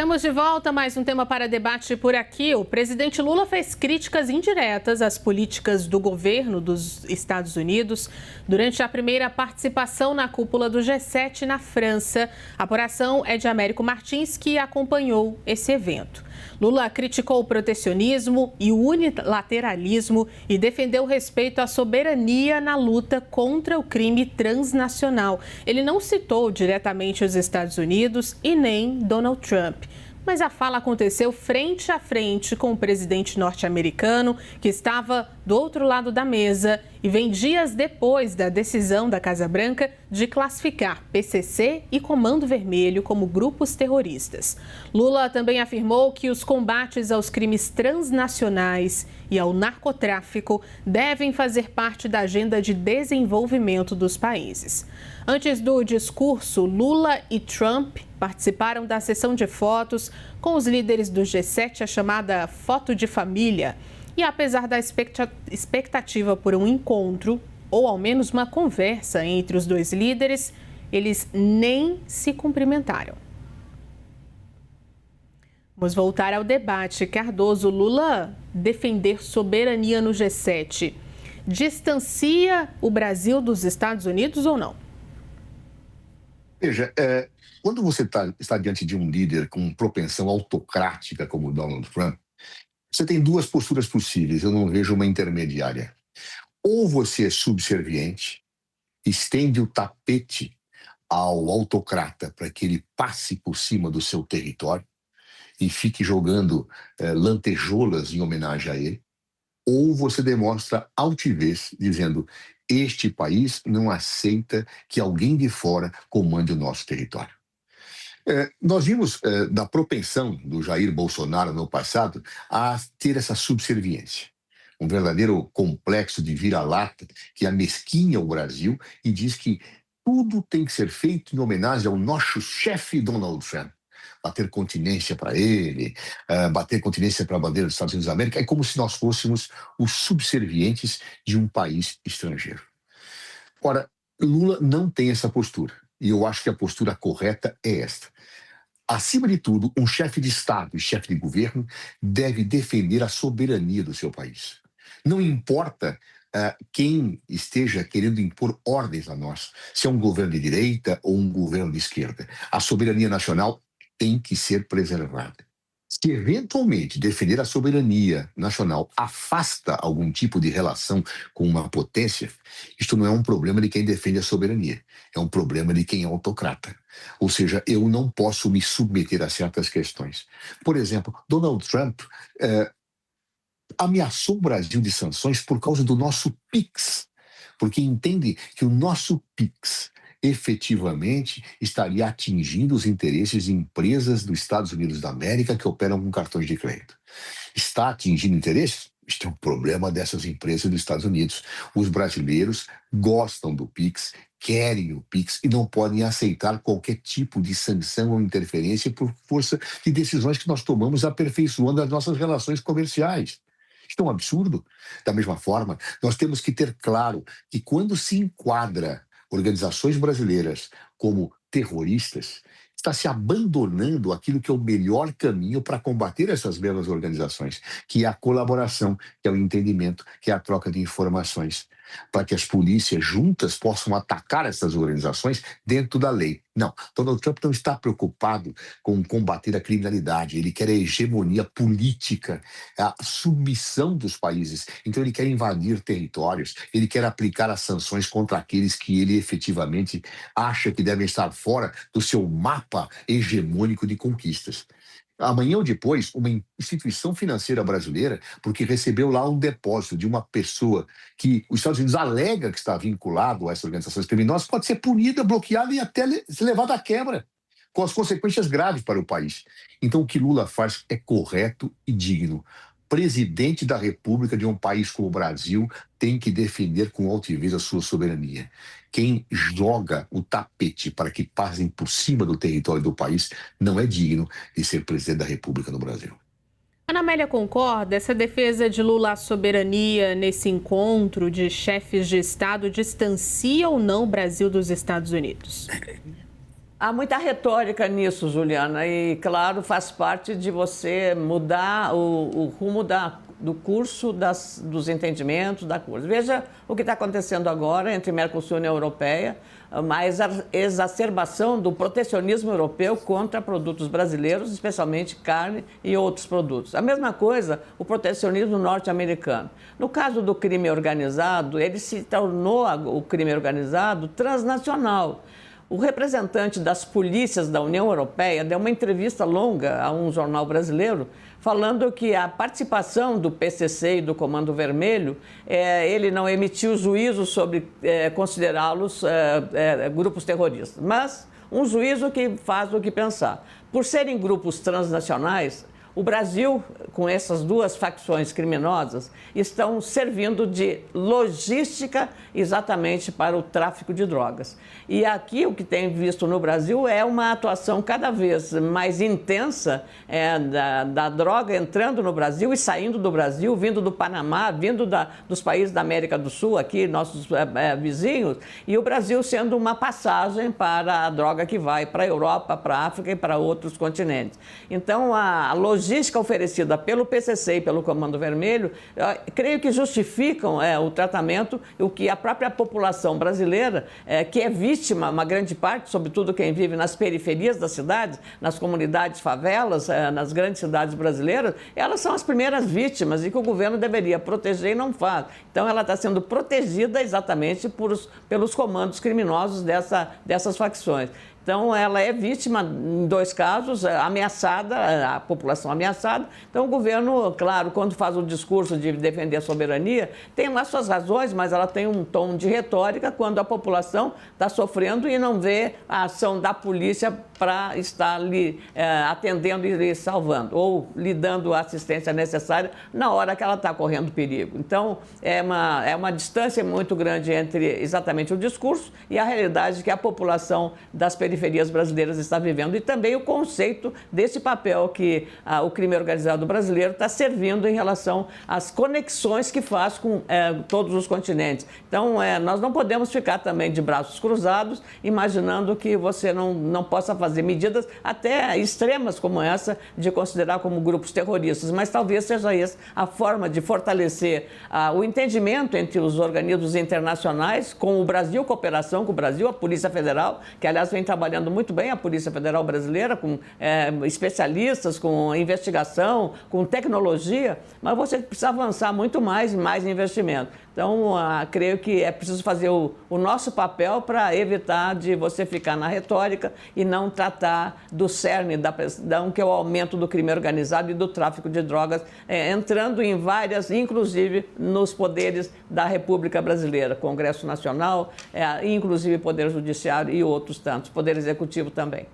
Estamos de volta, mais um tema para debate por aqui. O presidente Lula fez críticas indiretas às políticas do governo dos Estados Unidos durante a primeira participação na cúpula do G7 na França. A apuração é de Américo Martins, que acompanhou esse evento. Lula criticou o protecionismo e o unilateralismo e defendeu o respeito à soberania na luta contra o crime transnacional. Ele não citou diretamente os Estados Unidos e nem Donald Trump. Mas a fala aconteceu frente a frente com o presidente norte-americano, que estava do outro lado da mesa e vem dias depois da decisão da Casa Branca de classificar PCC e Comando Vermelho como grupos terroristas. Lula também afirmou que os combates aos crimes transnacionais e ao narcotráfico devem fazer parte da agenda de desenvolvimento dos países. Antes do discurso, Lula e Trump participaram da sessão de fotos com os líderes do G7, a chamada foto de família. E apesar da expectativa por um encontro, ou ao menos uma conversa entre os dois líderes, eles nem se cumprimentaram. Vamos voltar ao debate. Cardoso, Lula defender soberania no G7 distancia o Brasil dos Estados Unidos ou não? Veja, quando você está diante de um líder com propensão autocrática como Donald Trump, você tem duas posturas possíveis, eu não vejo uma intermediária. Ou você é subserviente, estende o tapete ao autocrata para que ele passe por cima do seu território e fique jogando lantejoulas em homenagem a ele, ou você demonstra altivez, dizendo: este país não aceita que alguém de fora comande o nosso território. Nós vimos da propensão do Jair Bolsonaro no passado a ter essa subserviência. Um verdadeiro complexo de vira-lata que amesquinha o Brasil e diz que tudo tem que ser feito em homenagem ao nosso chefe Donald Trump. Bater continência para ele, bater continência para a bandeira dos Estados Unidos da América, é como se nós fôssemos os subservientes de um país estrangeiro. Ora, Lula não tem essa postura, e eu acho que a postura correta é esta. Acima de tudo, um chefe de Estado e chefe de governo deve defender a soberania do seu país. Não importa quem esteja querendo impor ordens a nós, se é um governo de direita ou um governo de esquerda. A soberania nacional tem que ser preservada. Se eventualmente defender a soberania nacional afasta algum tipo de relação com uma potência, isto não é um problema de quem defende a soberania, é um problema de quem é autocrata. Ou seja, eu não posso me submeter a certas questões. Por exemplo, Donald Trump ameaçou o Brasil de sanções por causa do nosso PIX, porque entende que o nosso PIX efetivamente estaria atingindo os interesses de empresas dos Estados Unidos da América que operam com cartões de crédito. Está atingindo interesses? Isto é um problema dessas empresas dos Estados Unidos. Os brasileiros gostam do PIX, querem o PIX e não podem aceitar qualquer tipo de sanção ou interferência por força de decisões que nós tomamos aperfeiçoando as nossas relações comerciais. Isto é um absurdo. Da mesma forma, nós temos que ter claro que quando se enquadra organizações brasileiras como terroristas, está se abandonando aquilo que é o melhor caminho para combater essas mesmas organizações, que é a colaboração, que é o entendimento, que é a troca de informações, para que as polícias juntas possam atacar essas organizações dentro da lei. Não, Donald Trump não está preocupado com combater a criminalidade, ele quer a hegemonia política, a submissão dos países. Então ele quer invadir territórios, ele quer aplicar as sanções contra aqueles que ele efetivamente acha que devem estar fora do seu mapa hegemônico de conquistas. Amanhã ou depois, uma instituição financeira brasileira, porque recebeu lá um depósito de uma pessoa que os Estados Unidos alega que está vinculado a essas organizações criminosas, pode ser punida, bloqueada e até ser levada à quebra, com as consequências graves para o país. Então, o que Lula faz é correto e digno. Presidente da República de um país como o Brasil tem que defender com altivez a sua soberania. Quem joga o tapete para que passem por cima do território do país não é digno de ser presidente da República no Brasil. Ana Amélia concorda? Essa defesa de Lula à soberania nesse encontro de chefes de Estado distancia ou não o Brasil dos Estados Unidos? Há muita retórica nisso, Juliana, e, claro, faz parte de você mudar o rumo do curso dos entendimentos da coisa. Veja o que está acontecendo agora entre Mercosul e União Europeia, mais a exacerbação do protecionismo europeu contra produtos brasileiros, especialmente carne e outros produtos. A mesma coisa, o protecionismo norte-americano. No caso do crime organizado, ele se tornou o crime organizado transnacional. O representante das polícias da União Europeia deu uma entrevista longa a um jornal brasileiro falando que a participação do PCC e do Comando Vermelho, ele não emitiu juízo sobre considerá-los grupos terroristas, mas um juízo que faz o que pensar. Por serem grupos transnacionais, o Brasil, com essas duas facções criminosas, estão servindo de logística exatamente para o tráfico de drogas. E aqui o que tem visto no Brasil é uma atuação cada vez mais intensa da droga entrando no Brasil e saindo do Brasil, vindo do Panamá, vindo dos países da América do Sul, aqui, nossos vizinhos, e o Brasil sendo uma passagem para a droga que vai para a Europa, para a África e para outros continentes. Então, a logística oferecida pelo PCC e pelo Comando Vermelho, creio que justificam o tratamento, o que a própria população brasileira, que é vítima, uma grande parte, sobretudo quem vive nas periferias das cidades, nas comunidades favelas, nas grandes cidades brasileiras, elas são as primeiras vítimas e que o governo deveria proteger e não faz. Então, ela está sendo protegida exatamente pelos comandos criminosos dessas facções. Então, ela é vítima, em dois casos, ameaçada, a população ameaçada. Então, o governo, claro, quando faz o discurso de defender a soberania, tem lá suas razões, mas ela tem um tom de retórica quando a população está sofrendo e não vê a ação da polícia para estar ali atendendo e lhe salvando, ou lhe dando a assistência necessária na hora que ela está correndo perigo. Então, é uma distância muito grande entre exatamente o discurso e a realidade que a população das periferias brasileiras está vivendo e também o conceito desse papel que o crime organizado brasileiro está servindo em relação às conexões que faz com todos os continentes. Então, nós não podemos ficar também de braços cruzados, imaginando que você não possa fazer medidas até extremas como essa de considerar como grupos terroristas, mas talvez seja essa a forma de fortalecer o entendimento entre os organismos internacionais, com o Brasil, cooperação com o Brasil, a Polícia Federal, que aliás vem trabalhando muito bem, a Polícia Federal brasileira, com especialistas, com investigação, com tecnologia, mas você precisa avançar muito mais investimento. Então, creio que é preciso fazer o nosso papel para evitar de você ficar na retórica e não tratar do cerne da pressão, que é o aumento do crime organizado e do tráfico de drogas, entrando em várias, inclusive nos poderes da República Brasileira, Congresso Nacional, inclusive Poder Judiciário e outros tantos, Poder Executivo também.